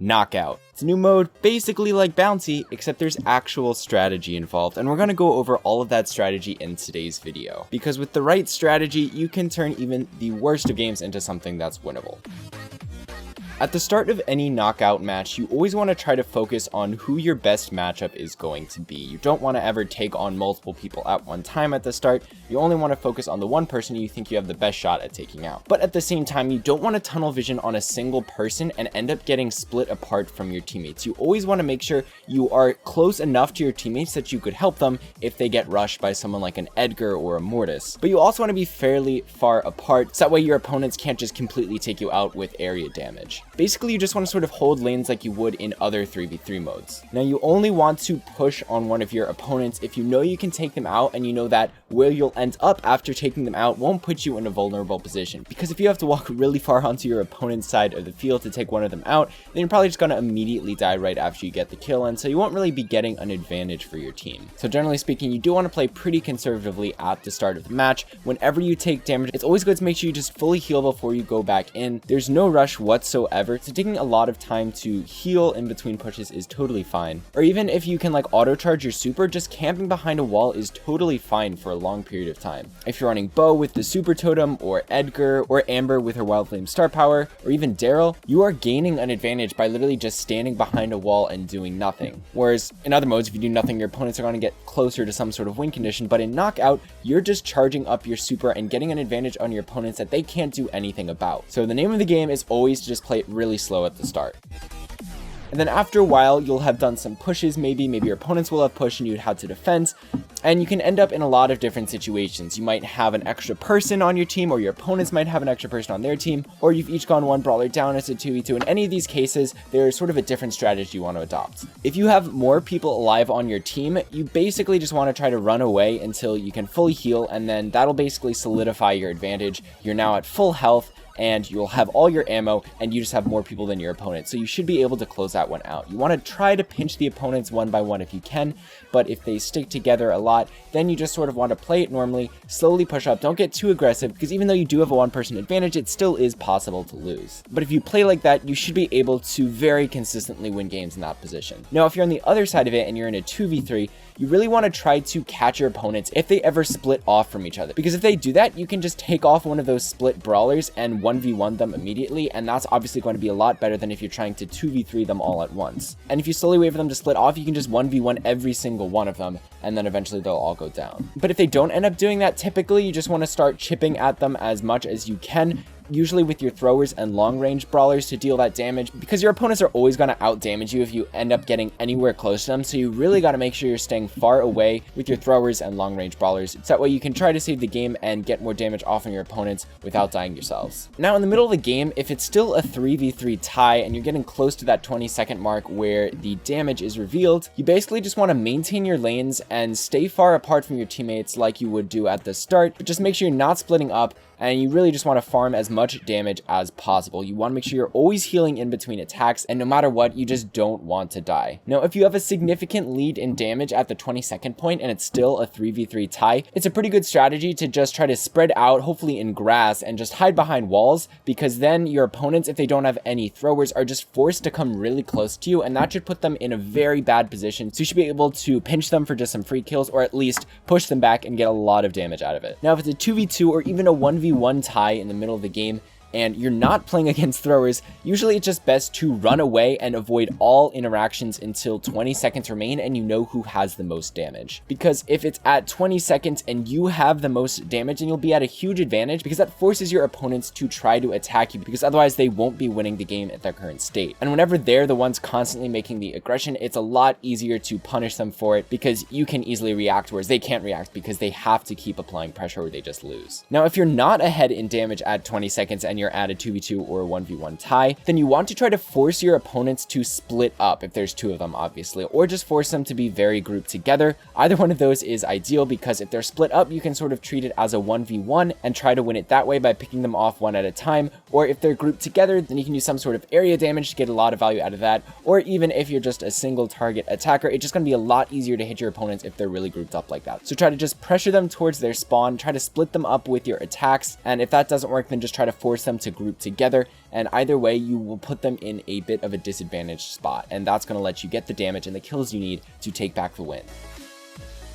Knockout. It's a new mode, basically like Bounty, except there's actual strategy involved, and we're going to go over all of that strategy in today's video. Because with the right strategy, you can turn even the worst of games into something that's winnable. At the start of any knockout match, you always want to try to focus on who your best matchup is going to be. You don't want to ever take on multiple people at one time at the start. You only want to focus on the one person you think you have the best shot at taking out. But at the same time, you don't want to tunnel vision on a single person and end up getting split apart from your teammates. You always want to make sure you are close enough to your teammates that you could help them if they get rushed by someone like an Edgar or a Mortis. But you also want to be fairly far apart, so that way your opponents can't just completely take you out with area damage. Basically, you just want to sort of hold lanes like you would in other 3v3 modes. Now, you only want to push on one of your opponents if you know you can take them out and you know that where you'll end up after taking them out won't put you in a vulnerable position. Because if you have to walk really far onto your opponent's side of the field to take one of them out, then you're probably just going to immediately die right after you get the kill, and so you won't really be getting an advantage for your team. So generally speaking, you do want to play pretty conservatively at the start of the match. Whenever you take damage, it's always good to make sure you just fully heal before you go back in. There's no rush whatsoever, so taking a lot of time to heal in between pushes is totally fine. Or even if you can like auto charge your super, just camping behind a wall is totally fine for a long period of time. If you're running Bo with the super totem, or Edgar, or Amber with her wild flame star power, or even Daryl, you are gaining an advantage by literally just standing behind a wall and doing nothing. Whereas in other modes, if you do nothing, your opponents are going to get closer to some sort of win condition, but in knockout, you're just charging up your super and getting an advantage on your opponents that they can't do anything about. So the name of the game is always to just play it really slow at the start. And then after a while, you'll have done some pushes, maybe your opponents will have pushed and you'd have to defend, and you can end up in a lot of different situations. You might have an extra person on your team, or your opponents might have an extra person on their team, or you've each gone one brawler down as a 2v2. In any of these cases, there's sort of a different strategy you want to adopt. If you have more people alive on your team, you basically just want to try to run away until you can fully heal, and then that'll basically solidify your advantage. You're now at full health, and you'll have all your ammo, and you just have more people than your opponent. So you should be able to close that one out. You want to try to pinch the opponents one by one if you can, but if they stick together a lot, then you just sort of want to play it normally, slowly push up. Don't get too aggressive, because even though you do have a one-person advantage, it still is possible to lose. But if you play like that, you should be able to very consistently win games in that position. Now, if you're on the other side of it and you're in a 2v3, you really want to try to catch your opponents if they ever split off from each other. Because if they do that, you can just take off one of those split brawlers and 1v1 them immediately, and that's obviously going to be a lot better than if you're trying to 2v3 them all at once. And if you slowly wait for them to split off, you can just 1v1 every single one of them, and then eventually they'll all go down. But if they don't end up doing that, typically you just want to start chipping at them as much as you can, usually with your throwers and long range brawlers to deal that damage, because your opponents are always going to out damage you if you end up getting anywhere close to them. So you really got to make sure you're staying far away with your throwers and long range brawlers, so that way you can try to save the game and get more damage off on your opponents without dying yourselves. Now in the middle of the game, if it's still a 3v3 tie and you're getting close to that 20-second mark where the damage is revealed, you basically just want to maintain your lanes and stay far apart from your teammates like you would do at the start, but just make sure you're not splitting up, and you really just want to farm as much damage as possible. You want to make sure you're always healing in between attacks, and no matter what, you just don't want to die. Now, if you have a significant lead in damage at the 20-second point and it's still a 3v3 tie, it's a pretty good strategy to just try to spread out, hopefully in grass, and just hide behind walls, because then your opponents, if they don't have any throwers, are just forced to come really close to you, and that should put them in a very bad position. So you should be able to pinch them for just some free kills, or at least push them back and get a lot of damage out of it. Now, if it's a 2v2 or even a 1v1 tie in the middle of the game, and you're not playing against throwers, usually it's just best to run away and avoid all interactions until 20 seconds remain and you know who has the most damage. Because if it's at 20 seconds and you have the most damage, then you'll be at a huge advantage, because that forces your opponents to try to attack you, because otherwise they won't be winning the game at their current state. And whenever they're the ones constantly making the aggression, it's a lot easier to punish them for it, because you can easily react, whereas they can't react because they have to keep applying pressure or they just lose. Now, if you're not ahead in damage at 20 seconds and you're at a 2v2 or a 1v1 tie, then you want to try to force your opponents to split up if there's two of them, obviously, or just force them to be very grouped together. Either one of those is ideal, because if they're split up, you can sort of treat it as a 1v1 and try to win it that way by picking them off one at a time. Or if they're grouped together, then you can use some sort of area damage to get a lot of value out of that. Or even if you're just a single target attacker, it's just going to be a lot easier to hit your opponents if they're really grouped up like that. So try to just pressure them towards their spawn, try to split them up with your attacks, and if that doesn't work, then just try to force them them to group together, and either way you will put them in a bit of a disadvantaged spot, and that's going to let you get the damage and the kills you need to take back the win.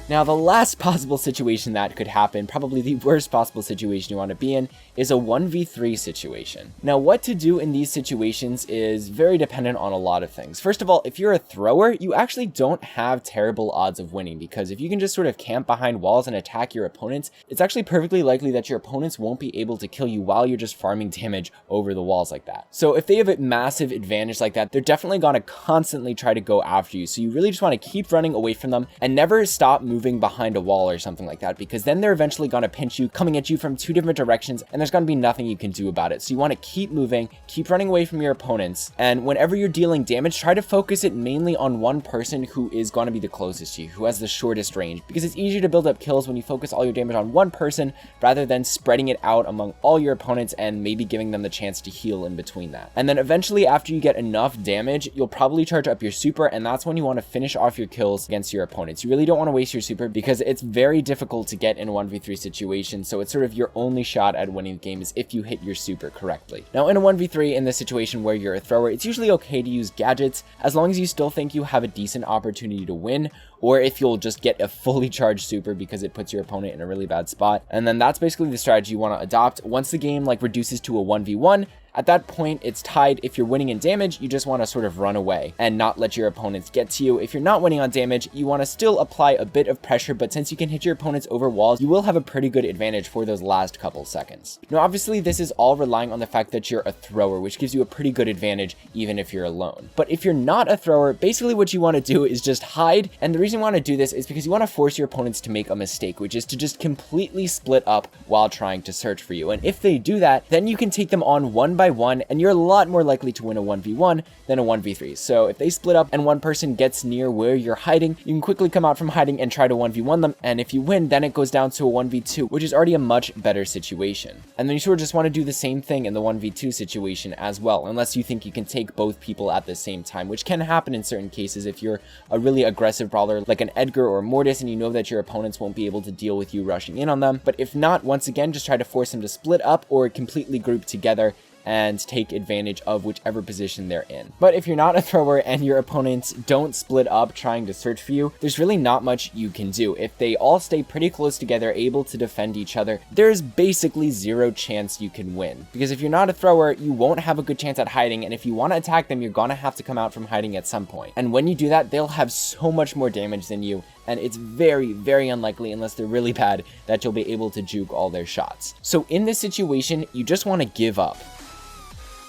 Now, the last possible situation that could happen, probably the worst possible situation you want to be in, is a 1v3 situation. Now, what to do in these situations is very dependent on a lot of things. First of all, if you're a thrower, you actually don't have terrible odds of winning, because if you can just sort of camp behind walls and attack your opponents, it's actually perfectly likely that your opponents won't be able to kill you while you're just farming damage over the walls like that. So if they have a massive advantage like that, they're definitely going to constantly try to go after you. So you really just want to keep running away from them and never stop moving behind a wall or something like that, because then they're eventually going to pinch you, coming at you from two different directions, and there's going to be nothing you can do about it. So you want to keep moving, keep running away from your opponents, and whenever you're dealing damage, try to focus it mainly on one person who is going to be the closest to you, who has the shortest range, because it's easier to build up kills when you focus all your damage on one person rather than spreading it out among all your opponents and maybe giving them the chance to heal in between that. And then eventually, after you get enough damage, you'll probably charge up your super, and that's when you want to finish off your kills against your opponents. You really don't want to waste your super, because it's very difficult to get in a 1v3 situation, so it's sort of your only shot at winning the game is if you hit your super correctly. Now, in a 1v3, in this situation where you're a thrower, it's usually okay to use gadgets as long as you still think you have a decent opportunity to win, or if you'll just get a fully charged super because it puts your opponent in a really bad spot. And then that's basically the strategy you want to adopt. Once the game reduces to a 1v1, at that point, it's tied. If you're winning in damage, you just want to sort of run away and not let your opponents get to you. If you're not winning on damage, you want to still apply a bit of pressure, but since you can hit your opponents over walls, you will have a pretty good advantage for those last couple seconds. Now, obviously, this is all relying on the fact that you're a thrower, which gives you a pretty good advantage even if you're alone. But if you're not a thrower, basically what you want to do is just hide. And the reason you want to do this is because you want to force your opponents to make a mistake, which is to just completely split up while trying to search for you. And if they do that, then you can take them on one by one, and you're a lot more likely to win a 1v1 than a 1v3. So if they split up and one person gets near where you're hiding, you can quickly come out from hiding and try to 1v1 them, and if you win, then it goes down to a 1v2, which is already a much better situation. And then you sort of just want to do the same thing in the 1v2 situation as well, unless you think you can take both people at the same time, which can happen in certain cases if you're a really aggressive brawler like an Edgar or Mortis and you know that your opponents won't be able to deal with you rushing in on them. But if not, once again, just try to force them to split up or completely group together and take advantage of whichever position they're in. But if you're not a thrower and your opponents don't split up trying to search for you, there's really not much you can do. If they all stay pretty close together, able to defend each other, there's basically zero chance you can win. Because if you're not a thrower, you won't have a good chance at hiding, and if you want to attack them, you're gonna have to come out from hiding at some point. And when you do that, they'll have so much more damage than you, and it's very, very unlikely, unless they're really bad, that you'll be able to juke all their shots. So in this situation, you just want to give up.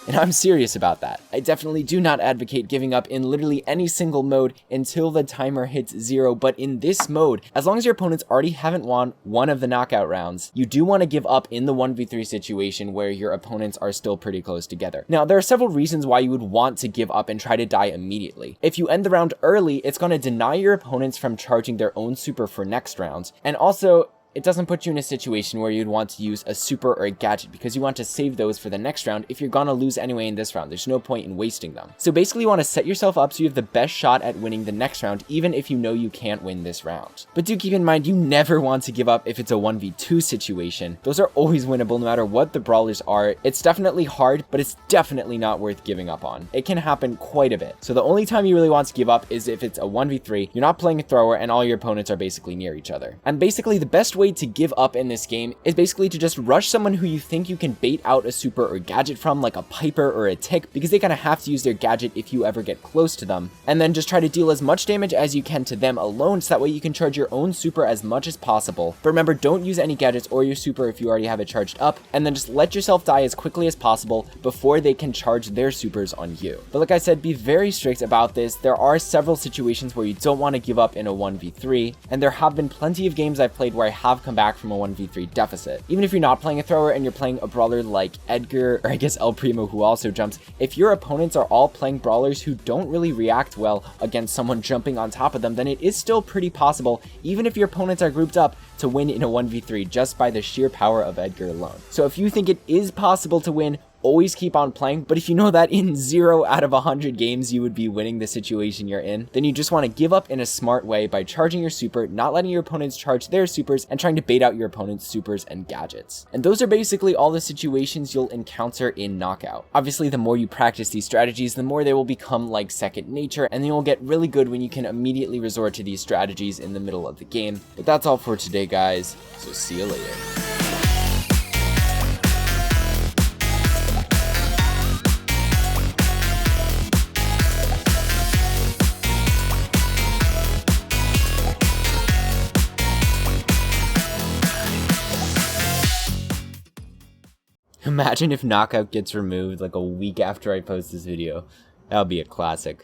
And I'm serious about that. I definitely do not advocate giving up in literally any single mode until the timer hits 0, but in this mode, as long as your opponents already haven't won one of the knockout rounds, you do want to give up in the 1v3 situation where your opponents are still pretty close together. Now, there are several reasons why you would want to give up and try to die immediately. If you end the round early, it's going to deny your opponents from charging their own super for next rounds, and also, it doesn't put you in a situation where you'd want to use a super or a gadget because you want to save those for the next round if you're gonna lose anyway in this round. There's no point in wasting them. So basically you want to set yourself up so you have the best shot at winning the next round, even if you know you can't win this round. But do keep in mind, you never want to give up if it's a 1v2 situation. Those are always winnable no matter what the brawlers are. It's definitely hard, but it's definitely not worth giving up on. It can happen quite a bit. So the only time you really want to give up is if it's a 1v3, you're not playing a thrower, and all your opponents are basically near each other. And basically the best way to give up in this game is basically to just rush someone who you think you can bait out a super or gadget from, like a Piper or a Tick, because they kind of have to use their gadget if you ever get close to them, and then just try to deal as much damage as you can to them alone, so that way you can charge your own super as much as possible. But remember, don't use any gadgets or your super if you already have it charged up, and then just let yourself die as quickly as possible before they can charge their supers on you. But like I said, be very strict about this. There are several situations where you don't want to give up in a 1v3, and there have been plenty of games I've played where I have come back from a 1v3 deficit. Even if you're not playing a thrower and you're playing a brawler like Edgar, or I guess El Primo, who also jumps, if your opponents are all playing brawlers who don't really react well against someone jumping on top of them, then it is still pretty possible, even if your opponents are grouped up, to win in a 1v3 just by the sheer power of Edgar alone. So if you think it is possible to win, always keep on playing, but if you know that in 0 out of 100 games you would be winning the situation you're in, then you just want to give up in a smart way by charging your super, not letting your opponents charge their supers, and trying to bait out your opponent's supers and gadgets. And those are basically all the situations you'll encounter in Knockout. Obviously, the more you practice these strategies, the more they will become like second nature, and then you'll get really good when you can immediately resort to these strategies in the middle of the game. But that's all for today, guys, so see you later. Imagine if Knockout gets removed like a week after I post this video. That would be a classic.